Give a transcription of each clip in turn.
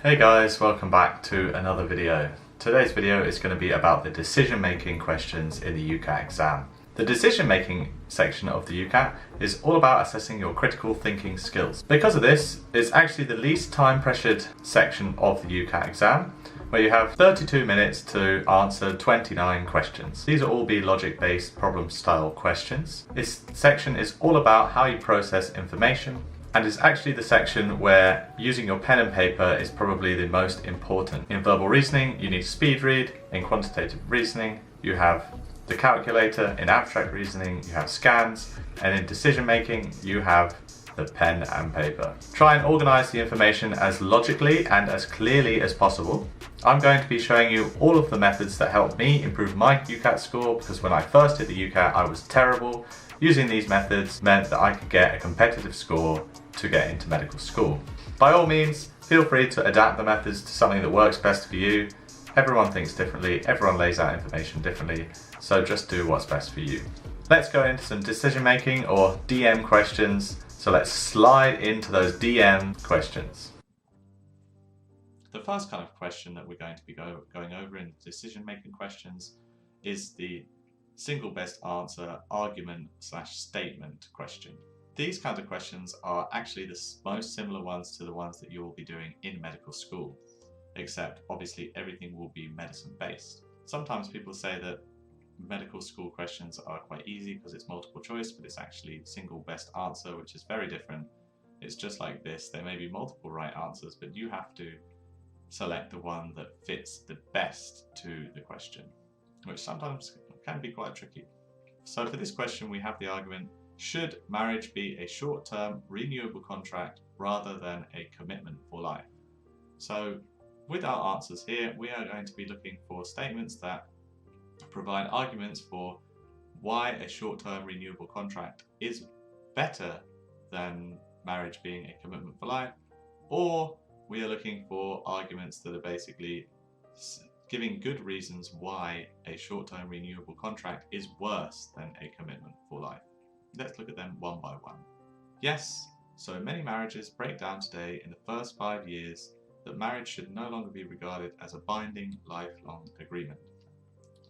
Hey guys, welcome back to another video. Today's video is going to be about the decision-making questions in the UCAT exam. The decision-making section of the UCAT is all about assessing your critical thinking skills. Because of this, it's actually the least time-pressured section of the UCAT exam, where you have 32 minutes to answer 29 questions. These will all be logic-based problem-style questions. This section is all about how you process information, and is actually the section where using your pen and paper is probably the most important. In verbal reasoning, you need to speed read. In quantitative reasoning, you have the calculator. In abstract reasoning, you have scans. And in decision making, you have the pen and paper. Try and organize the information as logically and as clearly as possible. I'm going to be showing you all of the methods that helped me improve my UCAT score, because when I first did the UCAT, I was terrible. Using these methods meant that I could get a competitive score to get into medical school. By all means, feel free to adapt the methods to something that works best for you. Everyone thinks differently, everyone lays out information differently, so just do what's best for you. Let's go into some decision making or DM questions. So let's slide into those DM questions. The first kind of question that we're going to be going over in decision making questions is the single best answer argument/statement question. These kinds of questions are actually the most similar ones to the ones that you will be doing in medical school, except obviously everything will be medicine based. Sometimes people say that medical school questions are quite easy because it's multiple choice, but it's actually single best answer, which is very different. It's just like this. There may be multiple right answers, but you have to select the one that fits the best to the question, which sometimes can be quite tricky. So for this question, we have the argument: should marriage be a short-term renewable contract rather than a commitment for life? So with our answers here, we are going to be looking for statements that provide arguments for why a short-term renewable contract is better than marriage being a commitment for life, or we are looking for arguments that are basically giving good reasons why a short-term renewable contract is worse than a commitment for life. Let's look at them one by one. Yes, so many marriages break down today in the first 5 years that marriage should no longer be regarded as a binding lifelong agreement.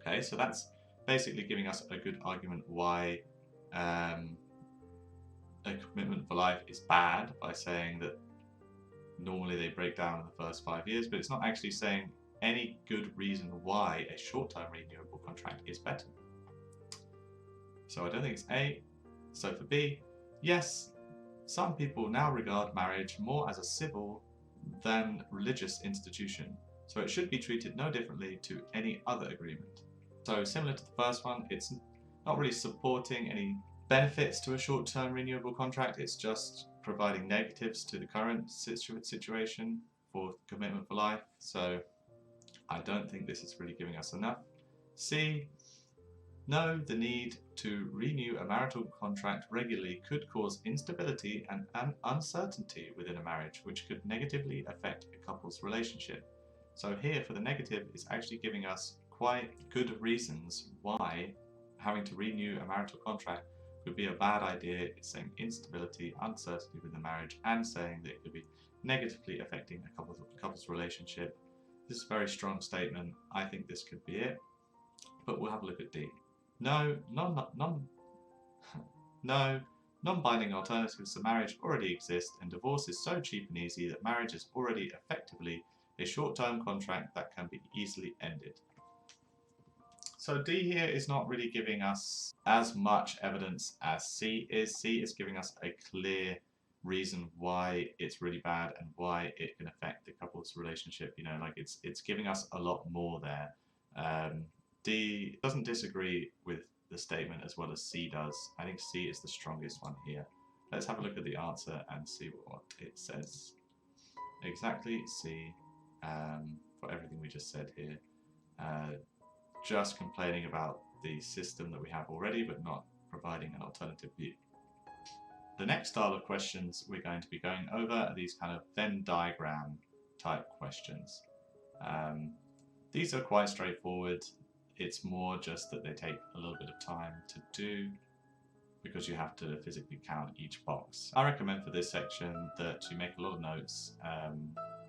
Okay, so that's basically giving us a good argument why a commitment for life is bad, by saying that normally they break down in the first 5 years, but it's not actually saying any good reason why a short-term renewable contract is better. So I don't think it's A. So for B, yes, some people now regard marriage more as a civil than religious institution, so it should be treated no differently to any other agreement. So similar to the first one, it's not really supporting any benefits to a short-term renewable contract, it's just providing negatives to the current situation for commitment for life, so I don't think this is really giving us enough. C, no, the need to renew a marital contract regularly could cause instability and uncertainty within a marriage, which could negatively affect a couple's relationship. So here for the negative, it's actually giving us quite good reasons why having to renew a marital contract could be a bad idea. It's saying instability, uncertainty within the marriage, and saying that it could be negatively affecting a couple's relationship. This is a very strong statement. I think this could be it, but we'll have a look at D. No, non-binding alternatives to marriage already exist, and divorce is so cheap and easy that marriage is already effectively a short-term contract that can be easily ended. So D here is not really giving us as much evidence as C is. C is giving us a clear reason why it's really bad and why it can affect the couple's relationship. You know, like it's giving us a lot more there. D doesn't disagree with the statement as well as C does. I think C is the strongest one here. Let's have a look at the answer and see what it says. Exactly C for everything we just said here. Just complaining about the system that we have already, but not providing an alternative view. The next style of questions we're going to be going over are these kind of Venn diagram type questions. These are quite straightforward. It's more just that they take a little bit of time to do because you have to physically count each box. I recommend for this section that you make a lot of notes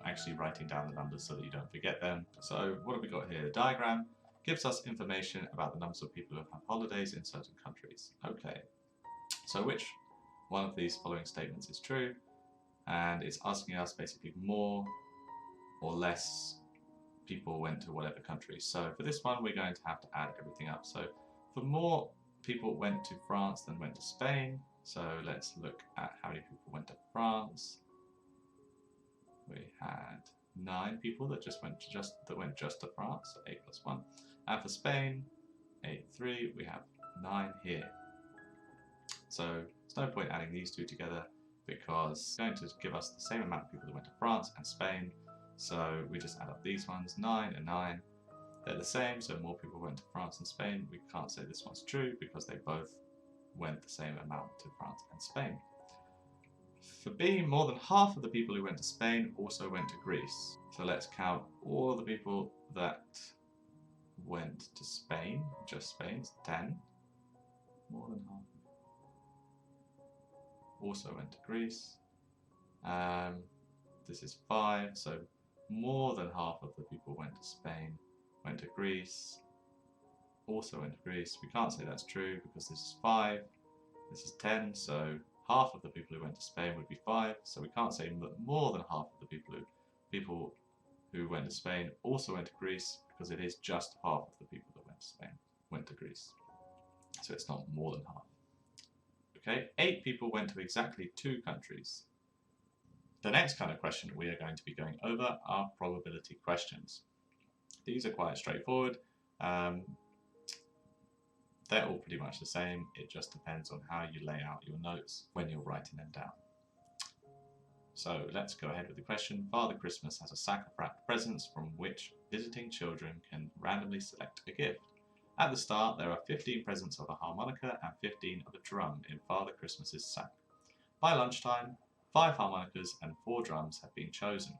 actually writing down the numbers so that you don't forget them. So what have we got here? The diagram gives us information about the numbers of people who have holidays in certain countries. Okay, so which one of these following statements is true? And it's asking us basically more or less people went to whatever country. So for this one, we're going to have to add everything up. So for more people went to France than went to Spain. So let's look at how many people went to France. We had 9 people that went just to France, so 8 plus 1. And for Spain, 8, 3, we have 9 here. So there's no point adding these two together because it's going to give us the same amount of people that went to France and Spain. So we just add up these ones, 9 and 9. They're the same, so more people went to France and Spain. We can't say this one's true because they both went the same amount to France and Spain. For B, more than half of the people who went to Spain also went to Greece. So let's count all of the people that went to Spain, just Spain, it's 10. More than half. Also went to Greece. This is 5, so more than half of the people went to Spain, went to Greece, also went to Greece. We can't say that's true because this is 5, this is 10, so half of the people who went to Spain would be 5, so we can't say that more than half of the people who went to Spain also went to Greece because it is just half of the people that went to Spain went to Greece. So it's not more than half. Okay, 8 people went to exactly 2 countries. The next kind of question we are going to be going over are probability questions. These are quite straightforward. They're all pretty much the same. It just depends on how you lay out your notes when you're writing them down. So let's go ahead with the question. Father Christmas has a sack of wrapped presents from which visiting children can randomly select a gift. At the start, there are 15 presents of a harmonica and 15 of a drum in Father Christmas's sack. By lunchtime, 5 harmonicas and 4 drums have been chosen.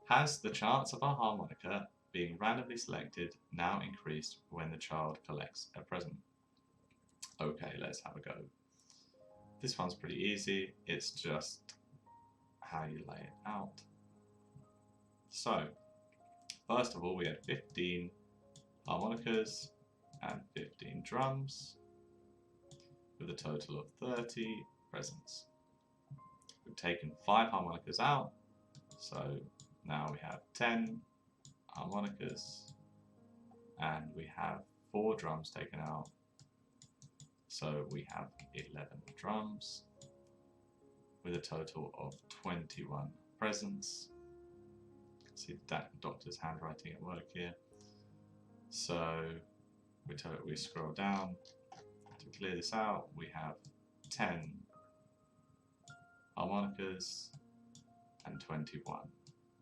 Has the chance of a harmonica being randomly selected now increased when the child collects a present? Okay, let's have a go. This one's pretty easy. It's just how you lay it out. So, first of all, we had 15 harmonicas and 15 drums with a total of 30 presents. We've taken 5 harmonicas out, so now we have 10 harmonicas and we have 4 drums taken out, so we have 11 drums with a total of 21 presents. See the doctor's handwriting at work here. So we scroll down to clear this out. We have 10 harmonicas and 21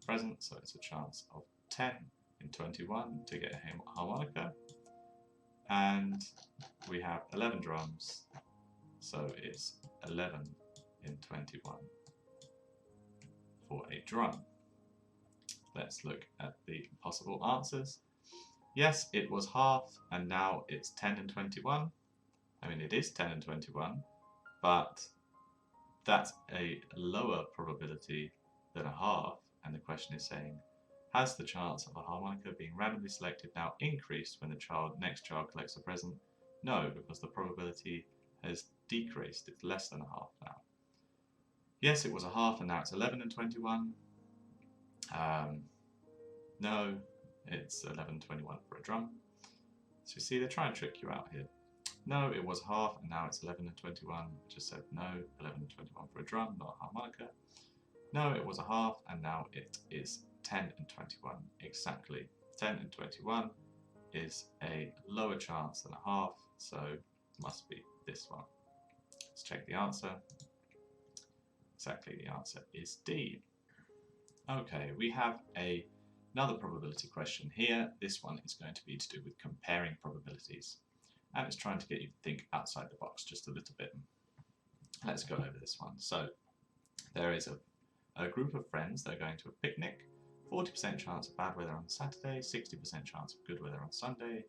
presents, so it's a chance of 10 in 21 to get a harmonica, and we have 11 drums, so it's 11 in 21 for a drum. Let's look at the possible answers. Yes, it was half, and now it's 10 and 21. I mean, it is 10 and 21, but that's a lower probability than a half, and the question is saying, has the chance of a harmonica being randomly selected now increased when the next child collects a present? No, because the probability has decreased. It's less than a half now. Yes, it was a half, and now it's 11 and 21. No, it's 11 and 21 for a drum. So you see, they're trying to trick you out here. No, it was half, and now it's 11 and 21. I just said no, 11 and 21 for a drum, not a harmonica. No, it was a half, and now it is 10 and 21. Exactly. 10 and 21 is a lower chance than a half, so it must be this one. Let's check the answer. Exactly, the answer is D. Okay, we have another probability question here. This one is going to be to do with comparing probabilities. And it's trying to get you to think outside the box just a little bit. Let's go over this one. So there is a group of friends that are going to a picnic. 40% chance of bad weather on Saturday, 60% chance of good weather on Sunday.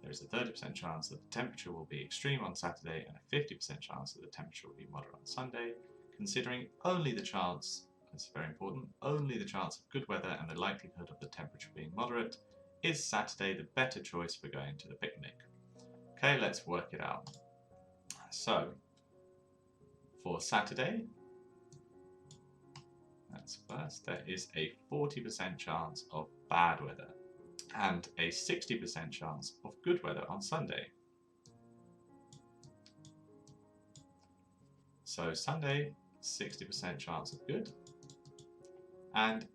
There is a 30% chance that the temperature will be extreme on Saturday and a 50% chance that the temperature will be moderate on Sunday. Considering only the chance it's very important, only the chance of good weather and the likelihood of the temperature being moderate, is Saturday the better choice for going to the picnic? Okay, let's work it out. So, for Saturday, that's first, there is a 40% chance of bad weather and a 60% chance of good weather on Sunday. So Sunday, 60% chance of good, and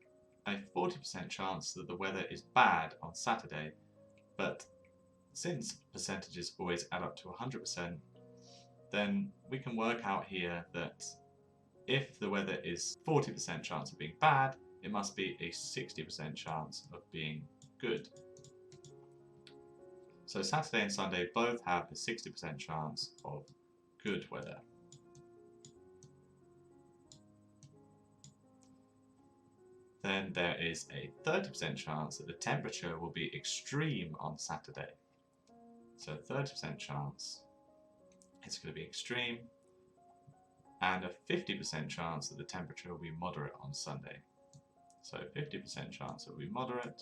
a 40% chance that the weather is bad on Saturday, but since percentages always add up to 100%, then we can work out here that if the weather is 40% chance of being bad, it must be a 60% chance of being good. So Saturday and Sunday both have a 60% chance of good weather. Then there is a 30% chance that the temperature will be extreme on Saturday. So 30% chance it's going to be extreme, and a 50% chance that the temperature will be moderate on Sunday. So 50% chance it will be moderate.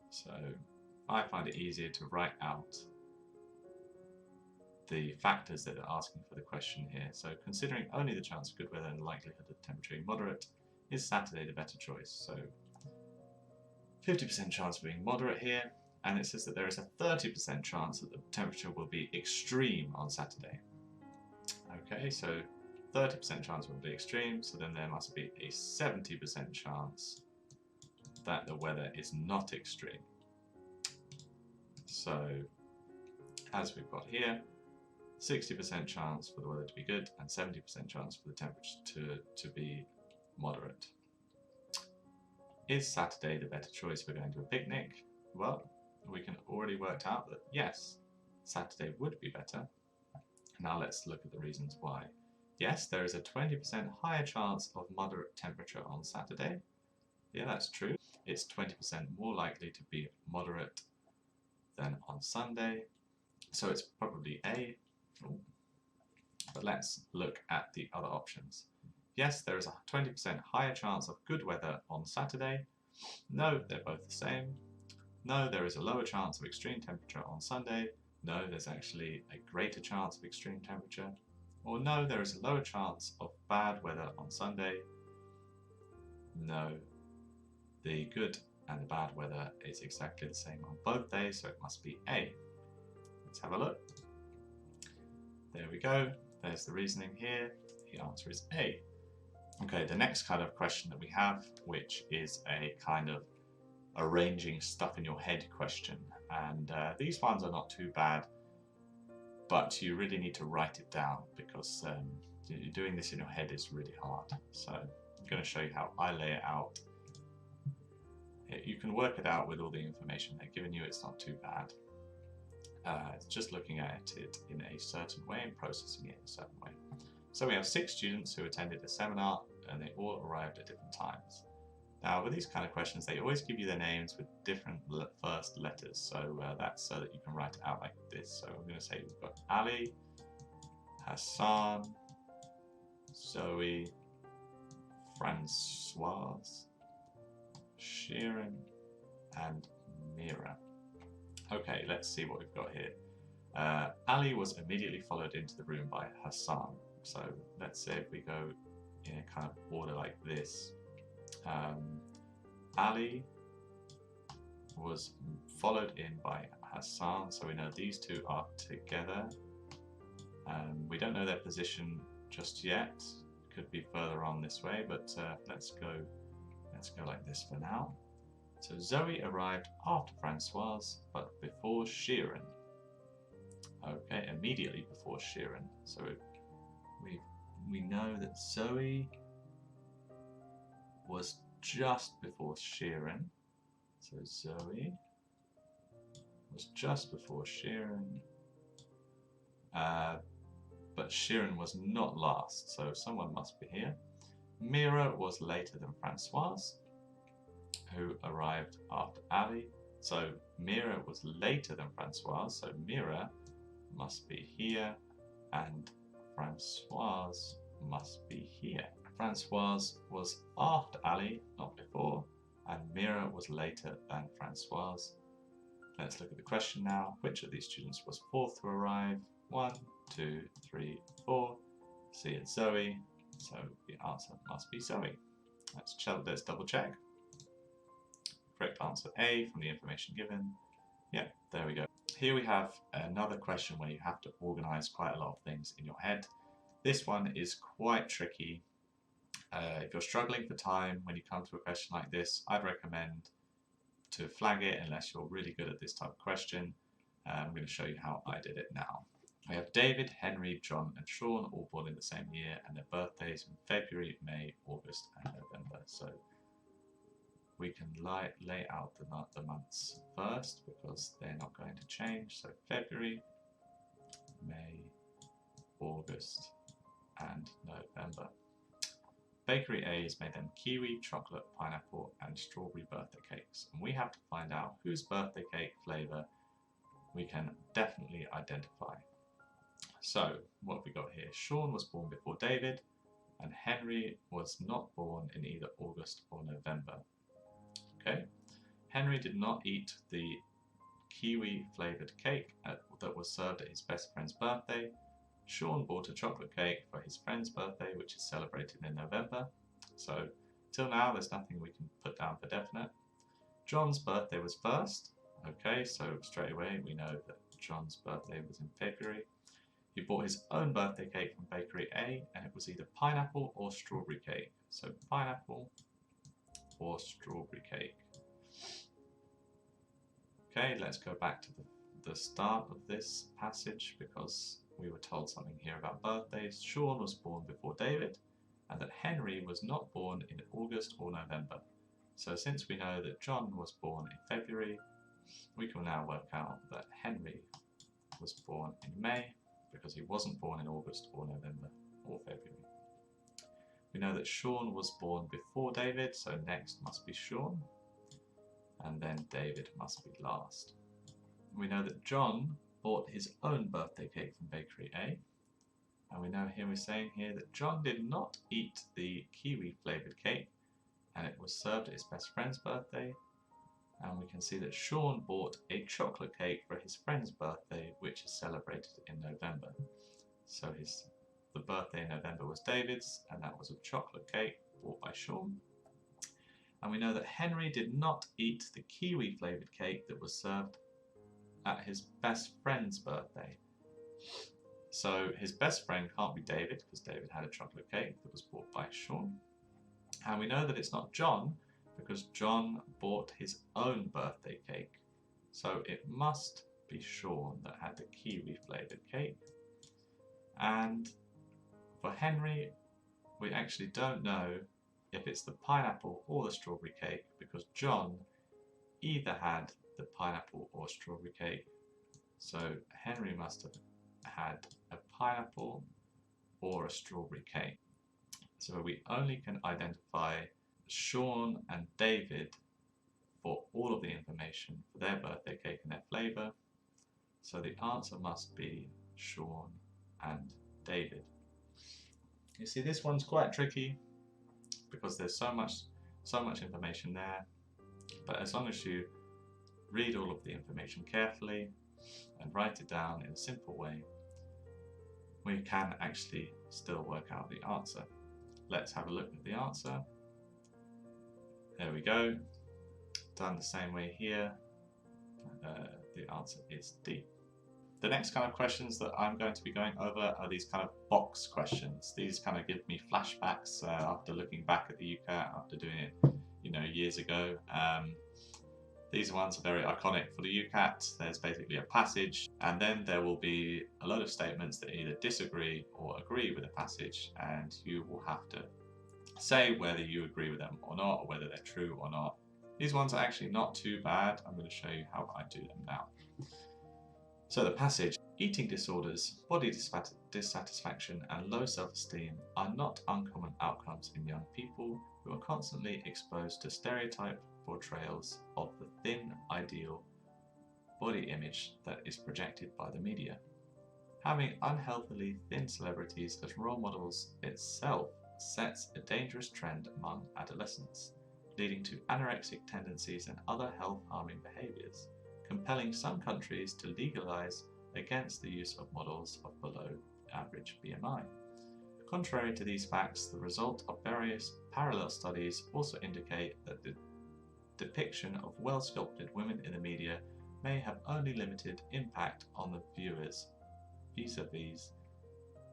So I find it easier to write out the factors that are asking for the question here. So considering only the chance of good weather and the likelihood of the temperature being moderate, is Saturday the better choice? So 50% chance of being moderate here, and it says that there is a 30% chance that the temperature will be extreme on Saturday. Okay, so 30% chance will be extreme, so then there must be a 70% chance that the weather is not extreme. So as we've got here, 60% chance for the weather to be good and 70% chance for the temperature to be moderate. Is Saturday the better choice for going to a picnic? Well, we can already work out that yes, Saturday would be better. Now let's look at the reasons why. Yes, there is a 20% higher chance of moderate temperature on Saturday. Yeah, that's true. It's 20% more likely to be moderate than on Sunday. So it's probably A. But let's look at the other options. Yes, there is a 20% higher chance of good weather on Saturday. No, they're both the same. No, there is a lower chance of extreme temperature on Sunday. No, there's actually a greater chance of extreme temperature. Or no, there is a lower chance of bad weather on Sunday. No, the good and the bad weather is exactly the same on both days, so it must be A. Let's have a look. There we go. There's the reasoning here. The answer is A. Okay, the next kind of question that we have, which is a kind of arranging stuff in your head question. And these ones are not too bad, but you really need to write it down because doing this in your head is really hard. So I'm going to show you how I lay it out. You can work it out with all the information they're giving you. It's not too bad. It's just looking at it in a certain way and processing it in a certain way. So we have 6 students who attended a seminar and they all arrived at different times. Now with these kind of questions, they always give you their names with different first letters. So that's so that you can write it out like this. So I'm going to say we've got Ali, Hassan, Zoe, Francoise, Shirin, and Mira. Okay, let's see what we've got here. Ali was immediately followed into the room by Hassan. So let's say if we go in a kind of order like this. Ali was followed in by Hassan, so we know these two are together. We don't know their position just yet. Could be further on this way, but let's go like this for now. So Zoe arrived after Francoise, but before Shirin. Okay, immediately before Shirin. So we know that Zoe was just before Shirin. So Zoe was just before Shirin. But Shirin was not last, so someone must be here. Mira was later than Francoise, who arrived after Ali. So Mira was later than Francoise, so Mira must be here, and Francoise must be here. Francoise was after Ali, not before, and Mira was later than Francoise. Let's look at the question now. Which of these students was fourth to arrive? 1, 2, 3, 4. C it's Zoe, so the answer must be Zoe. Let's double check. Correct answer A from the information given. Yeah, there we go. Here we have another question where you have to organize quite a lot of things in your head. This one is quite tricky. If you're struggling for time when you come to a question like this, I'd recommend to flag it unless you're really good at this type of question. I'm going to show you how I did it now. We have David, Henry, John and Sean all born in the same year and their birthdays in February, May, August and November. So we can lay out the months first because they're not going to change. So February, May, August and November. Bakery A has made them kiwi, chocolate, pineapple and strawberry birthday cakes. And we have to find out whose birthday cake flavour we can definitely identify. So what have we got here? Sean was born before David and Henry was not born in either August or November. Okay, Henry did not eat the kiwi flavoured cake that was served at his best friend's birthday. Sean bought a chocolate cake for his friend's birthday, which is celebrated in November. So till now there's nothing we can put down for definite. John's birthday was first. Okay, so straight away we know that John's birthday was in February. He bought his own birthday cake from Bakery A and it was either pineapple or strawberry cake. So pineapple or strawberry cake. Okay, let's go back to the start of this passage because we were told something here about birthdays. Sean was born before David and that Henry was not born in August or November. So since we know that John was born in February, we can now work out that Henry was born in May because he wasn't born in August or November or February. We know that Sean was born before David, so next must be Sean, and then David must be last. We know that John bought his own birthday cake from Bakery A, and we know here we're saying here that John did not eat the kiwi flavoured cake, and it was served at his best friend's birthday. And we can see that Sean bought a chocolate cake for his friend's birthday, which is celebrated in November. So the birthday in November was David's, and that was a chocolate cake bought by Sean. And we know that Henry did not eat the kiwi flavoured cake that was served at his best friend's birthday. So his best friend can't be David, because David had a chocolate cake that was bought by Sean. And we know that it's not John, because John bought his own birthday cake. So it must be Sean that had the kiwi flavoured cake. And for Henry, we actually don't know if it's the pineapple or the strawberry cake because John either had the pineapple or strawberry cake. So Henry must have had a pineapple or a strawberry cake. So we only can identify Sean and David for all of the information for their birthday cake and their flavour. So the answer must be Sean and David. You see, this one's quite tricky because there's so much information there, but as long as you read all of the information carefully and write it down in a simple way, we can actually still work out the answer. Let's have a look at the answer. There we go. Done the same way here. The answer is D. The next kind of questions that I'm going to be going over are these kind of box questions. These kind of give me flashbacks after looking back at the UCAT, after doing it, years ago. These ones are very iconic for the UCAT. There's basically a passage, and then there will be a load of statements that either disagree or agree with the passage, and you will have to say whether you agree with them or not, or whether they're true or not. These ones are actually not too bad. I'm going to show you how I do them now. So the passage: eating disorders, body dissatisfaction and low self-esteem are not uncommon outcomes in young people who are constantly exposed to stereotype portrayals of the thin, ideal body image that is projected by the media. Having unhealthily thin celebrities as role models itself sets a dangerous trend among adolescents, leading to anorexic tendencies and other health-harming behaviors, compelling some countries to legalize against the use of models of below average BMI. Contrary to these facts, the result of various parallel studies also indicate that the depiction of well-sculpted women in the media may have only limited impact on the viewers, vis-a-vis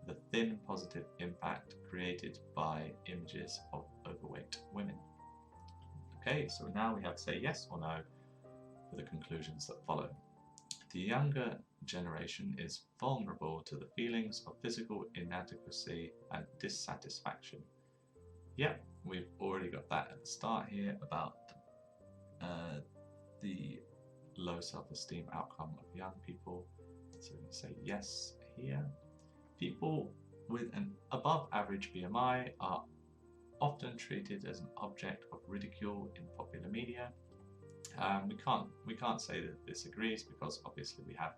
the thin positive impact created by images of overweight women. Okay, so now we have to say yes or no for the conclusions that follow. The younger generation is vulnerable to the feelings of physical inadequacy and dissatisfaction. Yep, we've already got that at the start here about the low self-esteem outcome of young people. So we're going to say yes here. People with an above average BMI are often treated as an object of ridicule in popular media. We can't say that this agrees, because obviously we have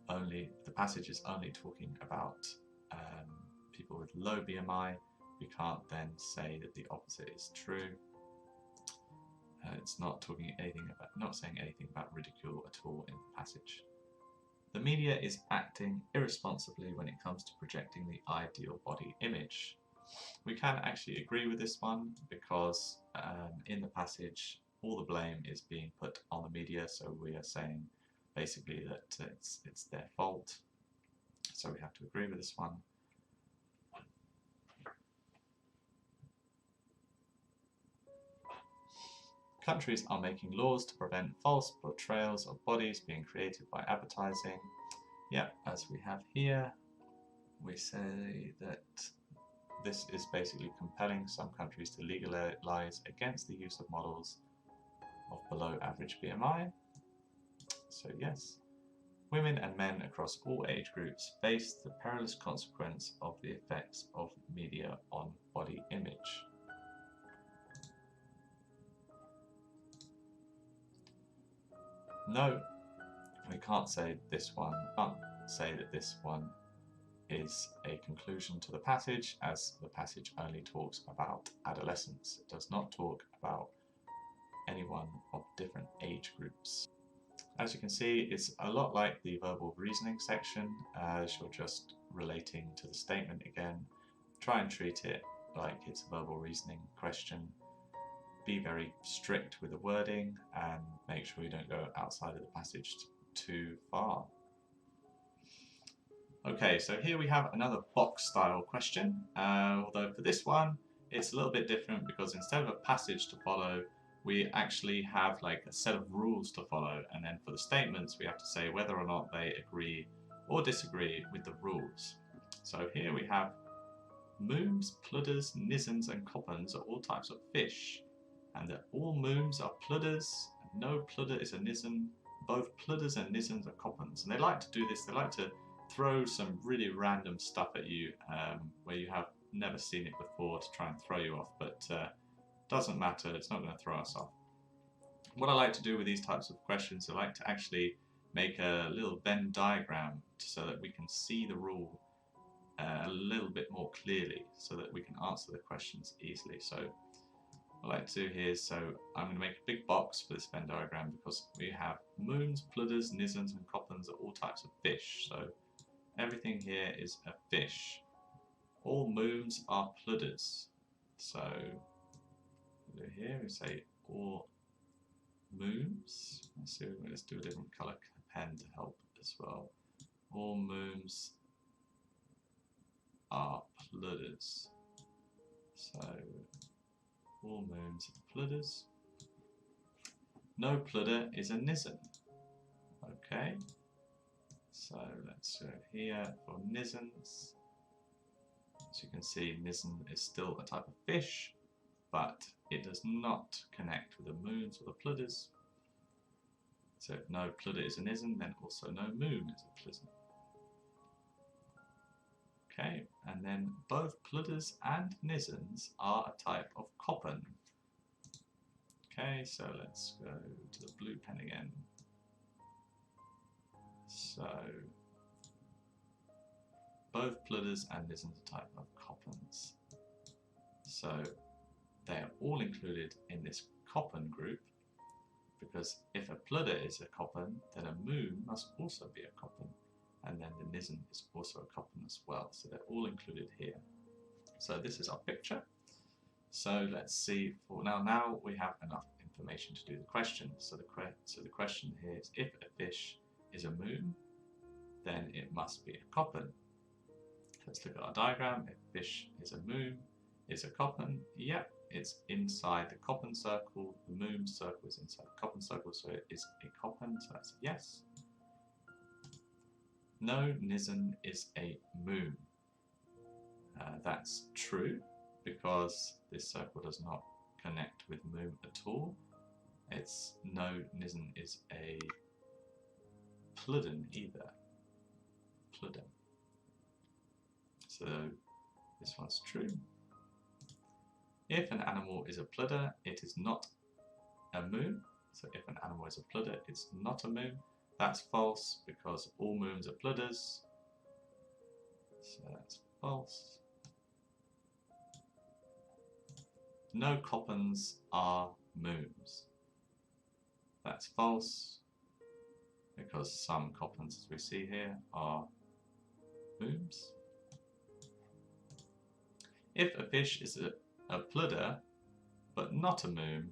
the passage is only talking about people with low BMI. We can't then say that the opposite is true. It's not saying anything about ridicule at all in the passage. The media is acting irresponsibly when it comes to projecting the ideal body image. We can actually agree with this one, because in the passage all the blame is being put on the media, so we are saying basically that it's their fault. So we have to agree with this one. Countries are making laws to prevent false portrayals of bodies being created by advertising. Yeah, as we have here, we say that this is basically compelling some countries to legalize against the use of models of below average BMI. So yes. Women and men across all age groups face the perilous consequence of the effects of media on body image. No, we can't say this one. Can't say that this one is a conclusion to the passage, as the passage only talks about adolescents. It does not talk about anyone of different age groups. As you can see, it's a lot like the verbal reasoning section, as you're just relating to the statement again. Try and treat it like it's a verbal reasoning question. Be very strict with the wording and make sure you don't go outside of the passage too far. Okay, so here we have another box style question, although for this one it's a little bit different, because instead of a passage to follow, we actually have like a set of rules to follow, and then for the statements we have to say whether or not they agree or disagree with the rules. So here we have mooms, pludders, nissens and coppens are all types of fish, and that all mooms are pludders and no pludder is a nissen. Both pludders and nissens are coppens, and they like to do this. They like to throw some really random stuff at you where you have never seen it before, to try and throw you off, but doesn't matter, it's not going to throw us off. What I like to do with these types of questions, I like to actually make a little Venn diagram so that we can see the rule a little bit more clearly, so that we can answer the questions easily. So what I like to do here is, so I'm going to make a big box for this Venn diagram, because we have moons, pludders, nissens and coppens are all types of fish. So everything here is a fish. All moons are pludders. So here we say all moons. Let's do a different colour pen to help as well. All moons are pludders. So all moons are pludders. No pludder is a nissen. Okay. So let's go here for nissens. As you can see, nissen is still a type of fish, but it does not connect with the moons or the pludders. So if no pludder is a nissen, then also no moon is a plissen. Okay, and then both pludders and nissens are a type of coppen. Okay, so let's go to the blue pen again. So both plodders and nisms are type of coppens. So they are all included in this coppen group, because if a plodder is a coppen, then a moom must also be a coppen, and then the nism is also a coppen as well. So they're all included here. So this is our picture. So let's see, for now we have enough information to do the question. So the question here is, if a fish is a moom, then it must be a coppen. Let's look at our diagram. If fish is a moom, is a coppen, yep, it's inside the coppen circle. The moom circle is inside the coppen circle, so it is a coppen, so that's a yes. No nism is a moom. That's true, because this circle does not connect with moom at all. It's no nism is a plodden either. Plodden. So this one's true. If an animal is a plodder, it is not a moom. So if an animal is a plodder, it's not a moom. That's false, because all mooms are plodders. So that's false. No coppens are mooms. That's false, because some coppens, as we see here, are mooms. If a fish is a plodder but not a moom,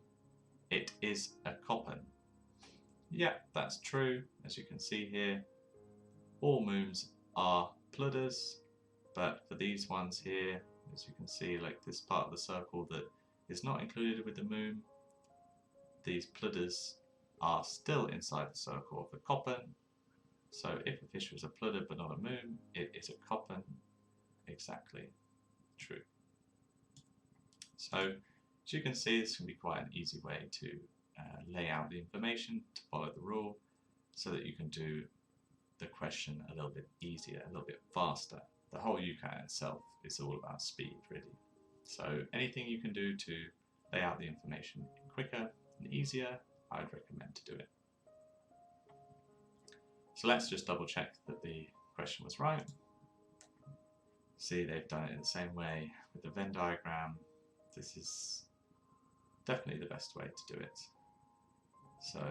it is a coppen. Yeah, that's true. As you can see here, all mooms are plodders, but for these ones here, as you can see, like this part of the circle that is not included with the moom, these plodders are still inside the circle of the coppen. So if a fish was a plodder but not a moom, it is a coppen. Exactly true. So as you can see, this can be quite an easy way to lay out the information, to follow the rule, so that you can do the question a little bit easier, a little bit faster. The whole UCAT itself is all about speed, really. So anything you can do to lay out the information quicker and easier, I would recommend to do it. So let's just double check that the question was right. See, they've done it in the same way with the Venn diagram. This is definitely the best way to do it. So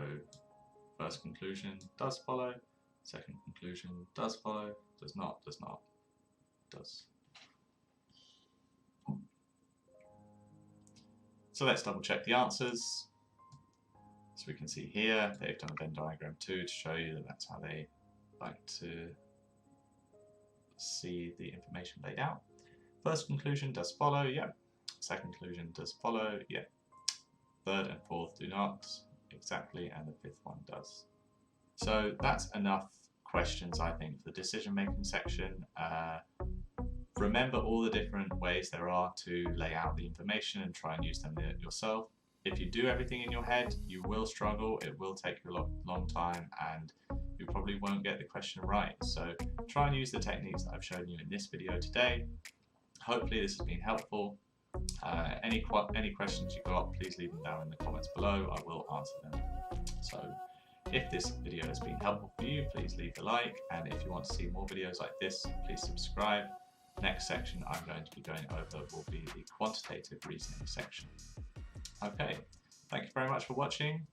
first conclusion does follow, second conclusion does follow, does not, does. So let's double check the answers. So we can see here, they've done a Venn diagram too, to show you that that's how they like to see the information laid out. First conclusion does follow, yep. Second conclusion does follow, yep. Third and fourth do not, exactly, and the fifth one does. So that's enough questions, I think, for the decision-making section. Remember all the different ways there are to lay out the information and try and use them yourself. If you do everything in your head, you will struggle, it will take you a long time, and you probably won't get the question right. So try and use the techniques that I've shown you in this video today. Hopefully this has been helpful. Any questions you got, please leave them down in the comments below. I will answer them. So if this video has been helpful for you, please leave a like, and if you want to see more videos like this, please subscribe. Next section I'm going to be going over will be the quantitative reasoning section. Okay, thank you very much for watching.